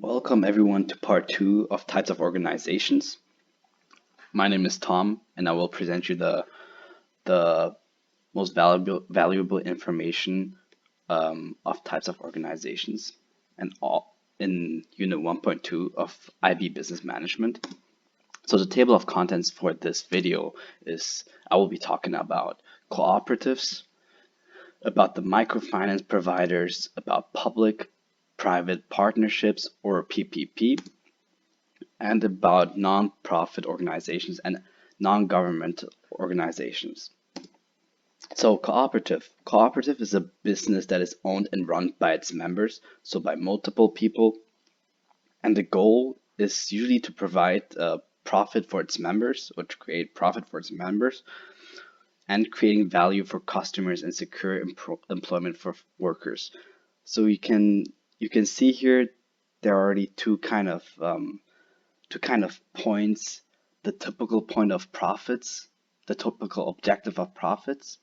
Welcome everyone to part two of types of organizations. My name is Tom, and I will present you the most valuable information of types of organizations and all in Unit 1.2 of IB Business Management. So the table of contents for this video is I will be talking about cooperatives, about the microfinance providers, about public-private partnerships or PPP, and about non-profit organizations and non-government organizations. So cooperative is a business that is owned and run by its members, so by multiple people, and the goal is usually to provide profit for its members or to create profit for its members and creating value for customers and secure employment for workers. So you can see here there are already two kind of points, the typical point of profits, the typical objective of profits,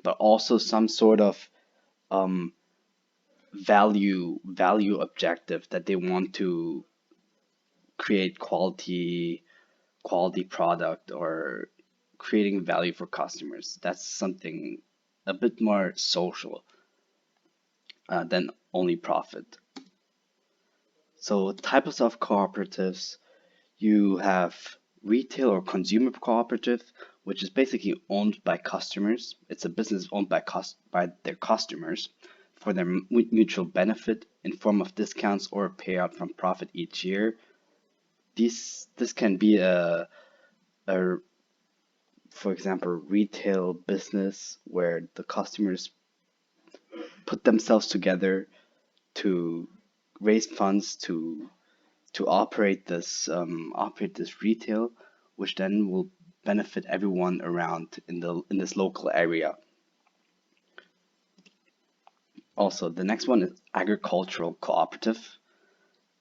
but also some sort of um, value objective that they want to create quality product or creating value for customers. That's something a bit more social than only profit. So types of cooperatives, you have retail or consumer cooperative, which is basically owned by customers. It's a business owned by their customers for their mutual benefit in form of discounts or payout from profit each year. This can be a for example retail business where the customers put themselves together to raise funds to operate this retail, which then will benefit everyone around in this local area. Also, the next one is agricultural cooperative,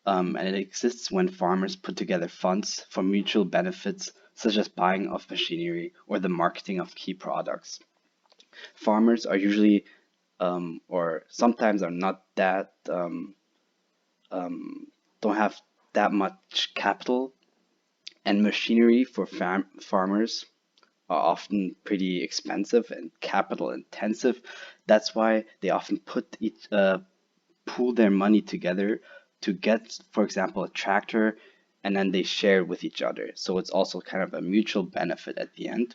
and it exists when farmers put together funds for mutual benefits, such as buying of machinery or the marketing of key products. Farmers are usually, or sometimes are not that don't have that much capital, and machinery for farmers are often pretty expensive and capital intensive. That's why they often pool their money together to get, for example, a tractor, and then they share with each other. So it's also kind of a mutual benefit at the end.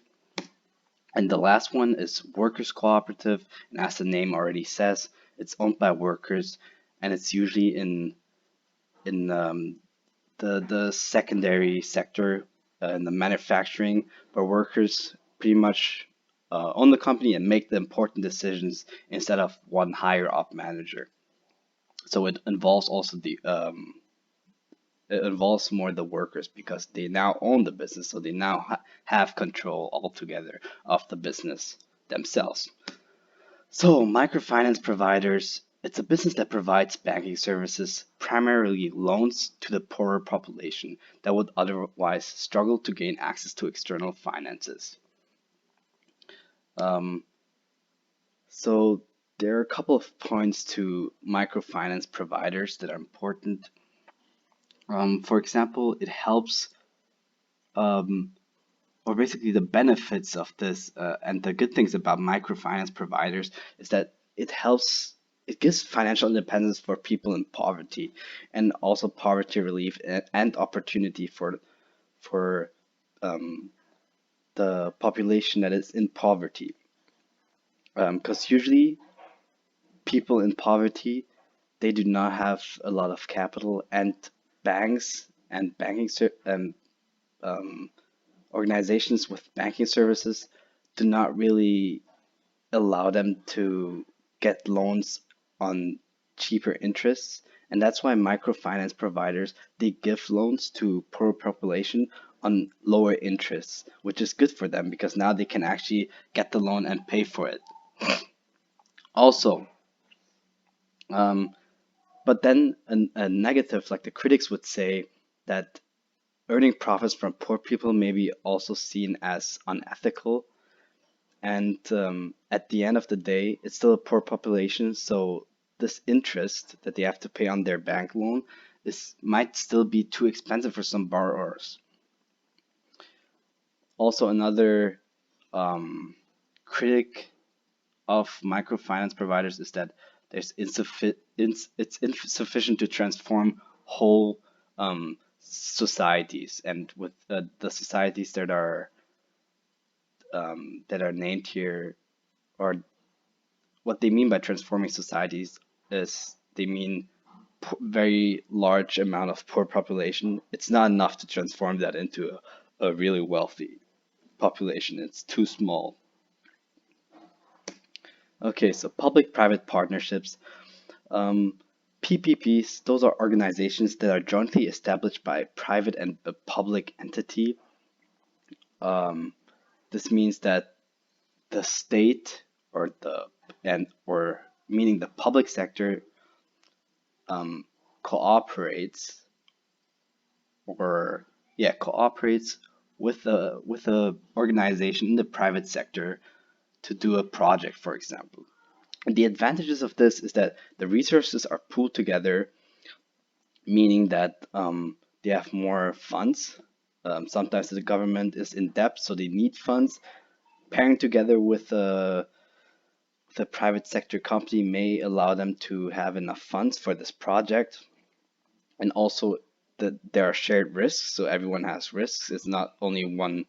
And the last one is workers' cooperative, and as the name already says, it's owned by workers, and it's usually in the secondary sector, in the manufacturing, where workers pretty much own the company and make the important decisions instead of one higher up manager. So it involves more the workers because they now own the business, so they now have control altogether of the business themselves. So, microfinance providers, it's a business that provides banking services, primarily loans to the poorer population that would otherwise struggle to gain access to external finances. Um, so, there are a couple of points to microfinance providers that are important. For example, it helps, um, or basically the benefits of this and the good things about microfinance providers is that it gives financial independence for people in poverty and also poverty relief and opportunity for the population that is in poverty. Because usually people in poverty, they do not have a lot of capital, and banks and um, organizations with banking services do not really allow them to get loans on cheaper interests. And that's why microfinance providers, they give loans to poor population on lower interests, which is good for them because now they can actually get the loan and pay for it. Also, um, but then a negative, like the critics would say, that earning profits from poor people may be also seen as unethical. And at the end of the day, it's still a poor population, so this interest that they have to pay on their bank loan might still be too expensive for some borrowers. Also, another critic of microfinance providers is that it's insufficient to transform whole societies, and with the societies that are named here, or what they mean by transforming societies is they mean very large amount of poor population. It's not enough to transform that into a really wealthy population. It's too small. Okay, so public-private partnerships. Um, PPPs, those are organizations that are jointly established by a private and a public entity. Um, this means that the state or meaning the public sector um, cooperates or yeah cooperates with a organization in the private sector to do a project, for example. And the advantages of this is that the resources are pooled together, meaning that they have more funds. Sometimes the government is in debt, so they need funds. Pairing together with the private sector company may allow them to have enough funds for this project. And also that there are shared risks, so everyone has risks. It's not only one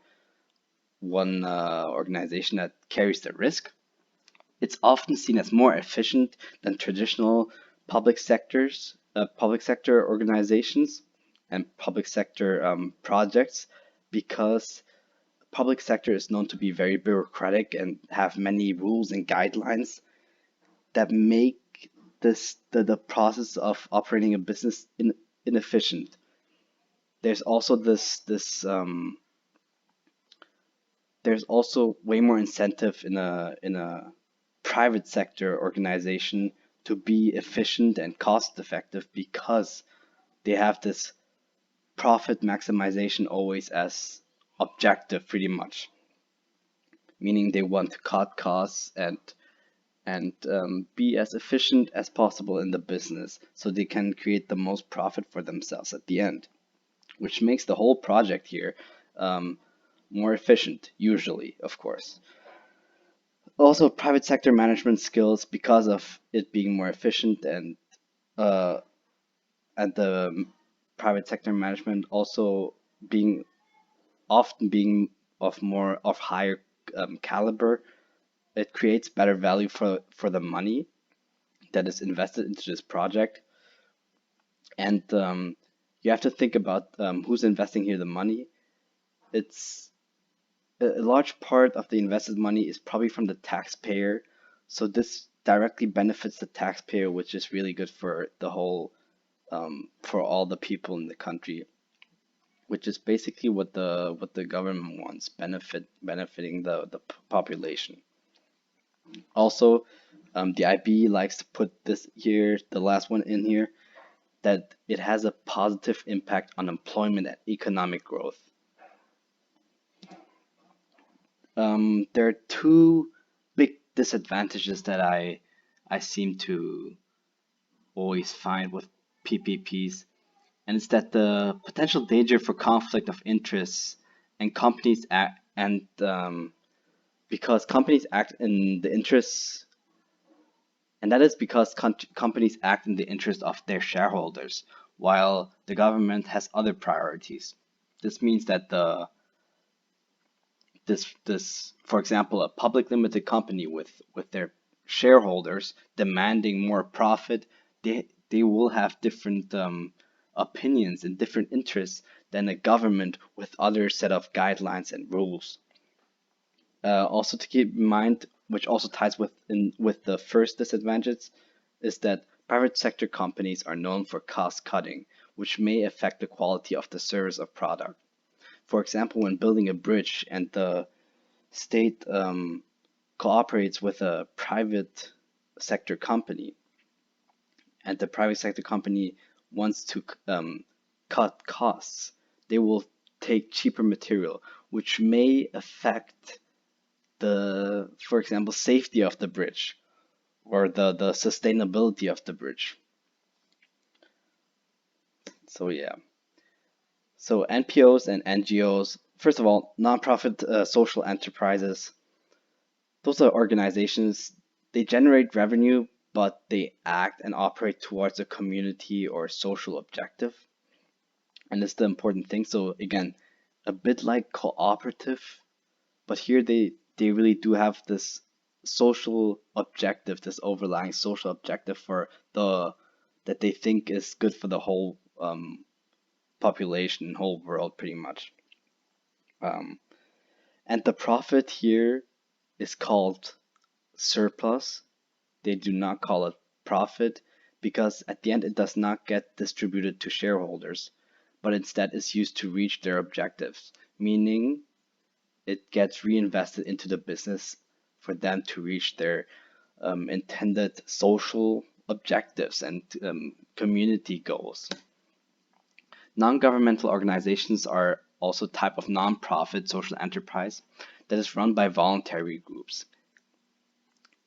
organization that carries the risk. It's often seen as more efficient than traditional public sector organizations and public sector projects, because public sector is known to be very bureaucratic and have many rules and guidelines that make the process of operating a business inefficient. There's also there's also way more incentive in a private sector organization to be efficient and cost effective, because they have this profit maximization always as objective, pretty much, meaning they want to cut costs and be as efficient as possible in the business so they can create the most profit for themselves at the end, which makes the whole project here um, more efficient, usually, of course. Also, private sector management skills, because of it being more efficient uh, and the private sector management also being being of higher caliber, it creates better value for the money that is invested into this project. And you have to think about who's investing here the money. It's a large part of the invested money is probably from the taxpayer. So this directly benefits the taxpayer, which is really good for the whole, for all the people in the country, which is basically what the government wants, benefiting the population. Also, the IB likes to put this here, the last one in here, that it has a positive impact on employment and economic growth. There are two big disadvantages that I seem to always find with PPPs, and it's that the potential danger for conflict of interests and companies act and because companies act in the interests, and that is because companies act in the interest of their shareholders, while the government has other priorities. This means that for example, a public limited company with their shareholders demanding more profit, they will have different opinions and different interests than a government with other set of guidelines and rules. Also to keep in mind, which also ties with the first disadvantage, is that private sector companies are known for cost cutting, which may affect the quality of the service or product. For example, when building a bridge and the state cooperates with a private sector company, and the private sector company wants to cut costs, they will take cheaper material, which may affect for example, safety of the bridge, or the sustainability of the bridge. So yeah. So NPOs and NGOs, first of all, nonprofit social enterprises, those are organizations, they generate revenue, but they act and operate towards a community or social objective. And it's the important thing. So again, a bit like cooperative, but here they really do have this social objective, this overlying social objective for the that they think is good for the whole population, whole world, pretty much. Um, and the profit here is called surplus. They do not call it profit because at the end it does not get distributed to shareholders, but instead is used to reach their objectives, meaning it gets reinvested into the business for them to reach their intended social objectives and community goals. Non-governmental organizations are also a type of non-profit social enterprise that is run by voluntary groups.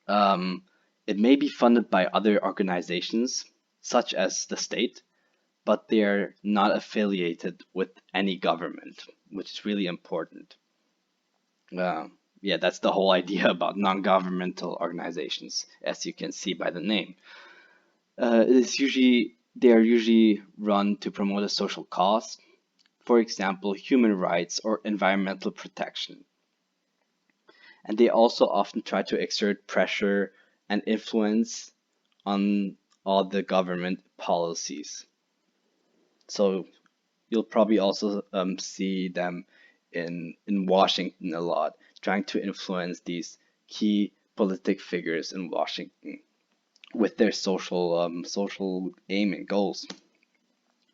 Um, it may be funded by other organizations, such as the state, but they are not affiliated with any government, which is really important. Uh, yeah, that's the whole idea about non-governmental organizations, as you can see by the name. They are usually run to promote a social cause, for example, human rights or environmental protection. And they also often try to exert pressure and influence on all the government policies. So you'll probably also see them in Washington a lot, trying to influence these key politic figures in Washington with their social aim and goals.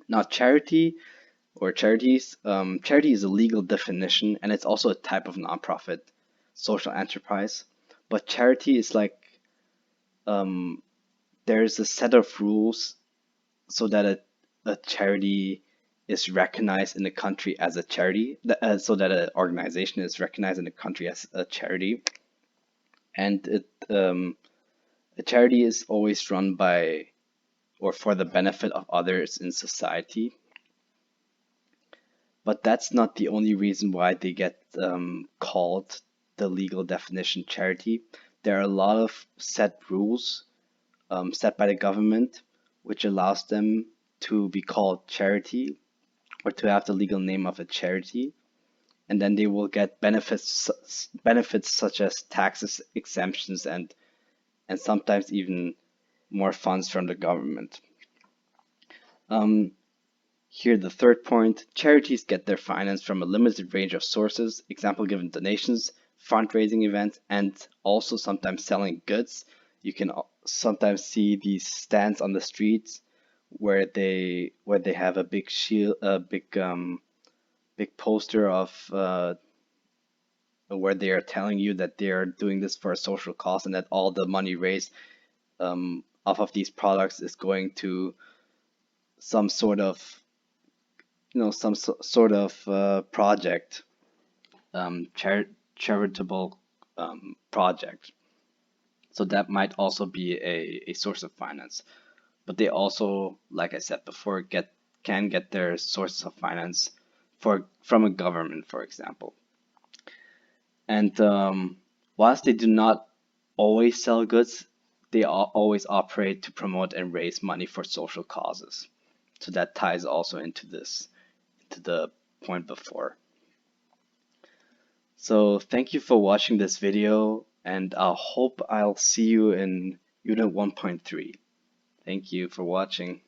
Now, charity is a legal definition, and it's also a type of nonprofit social enterprise. But charity is like um, there's a set of rules so that a charity is recognized in the country as a charity, so that an organization is recognized in the country as a charity. And a charity is always run by or for the benefit of others in society. But that's not the only reason why they get called the legal definition charity. There are a lot of set rules set by the government, which allows them to be called charity or to have the legal name of a charity. And then they will get benefits such as taxes, exemptions, and sometimes even more funds from the government. Um, Here, the third point, charities get their finance from a limited range of sources, example given donations, fundraising events, and also sometimes selling goods. You can sometimes see these stands on the streets where they have a big shield, a big poster of where they are telling you that they are doing this for a social cause and that all the money raised off of these products is going to some sort of sort of project, charitable project. So that might also be a source of finance. But they also, like I said before, can get their sources of finance from a government, for example. And whilst they do not always sell goods, they always operate to promote and raise money for social causes. So that ties also into the point before. So thank you for watching this video, and I hope I'll see you in Unit 1.3. Thank you for watching.